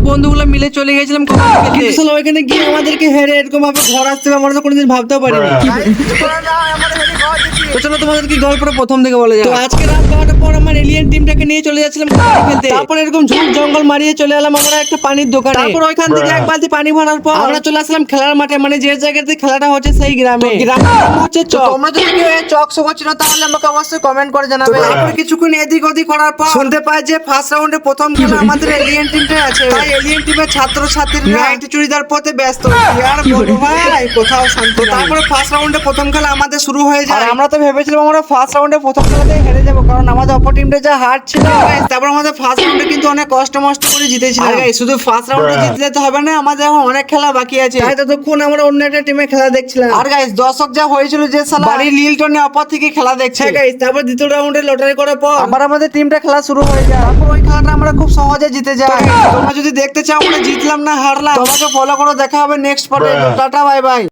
বন্ধুগুলো মিলে চলে গেছিলাম ওইখানে গিয়ে আমাদেরকে হেরে এরকম ভাবে ঘর আসতে হবে আমরা তো কোনোদিন ভাবতেও পারিনি। তো চলো তোমাদেরকে গল্পটা প্রথম থেকে বলে যাই। তো আজকে রাত 12টার পর আমার এলিয়েন টিমটাকে নিয়ে চলে যাচ্ছিলাম খেলতে। তারপর এরকম ঝুল জঙ্গল মারিয়ে চলে এলাম আমরা একটা পানির দোকানে। তারপর ওইখান থেকে এক বালতি পানি ভরার পর আমরা চলে আসলাম খেলার মাঠে, মানে যে জায়গাতে খেলাটা হচ্ছে সেই গ্রামে। গ্রামের নাম হচ্ছে চক। তোমরা যদি কেউ এই চক সবাচ্ছিল তাহলে আমাকে অবশ্যই কমেন্ট করে জানাবে। তারপর কিছুক্ষণ এদিক ওদিক করার পর শুনতে পাই যে ফার্স্ট রাউন্ডে প্রথম খেলা আমাদের এলিয়েন টিমটাই আছে। তাই এলিয়েন টিমের ছাত্রছাত্রীরা নাইটি চুড়িদার পরতে ব্যস্ত। আর বলো ভাই কোথাও শান্তি। তারপরে ফার্স্ট রাউন্ডে প্রথম খেলা আমাদের শুরু হয়ে যায়। আমরা তো ভেবেছিলাম আমরা ফার্স্ট রাউন্ডে প্রথম খেলাতেই হেরে যাবো, কারণ আমাদের অপর টিমটা যা হার্ড ছিল। তারপর আমাদের ফার্স্ট রাউন্ডে কিন্তু অনেক কষ্ট মষ্ট করে জিতেছিলাম। আর গাইস শুধু ফার্স্ট রাউন্ডে জিতলে তো হবে না, আমাদের এখন অনেক খেলা বাকি আছে। তাই ততক্ষণ আমরা অন্য একটা টিমে খেলা দেখছিলাম। আর গাইস দর্শক যা হয়েছিল যে সালা বাড়ি লিলটনে অপর থেকে খেলা দেখছে। গাইস তারপর দ্বিতীয় রাউন্ডে লটারি করার পর আবার আমাদের টিমটা খেলা শুরু হয়ে যায়। তারপর ওই খেলাটা আমরা খুব সহজে জিতে যাই। তোমরা যদি দেখতে চাও আমরা জিতলাম না হারলাম, তোমাকে ফলো করো। দেখা হবে নেক্সট পর্বে। Tata bye bye.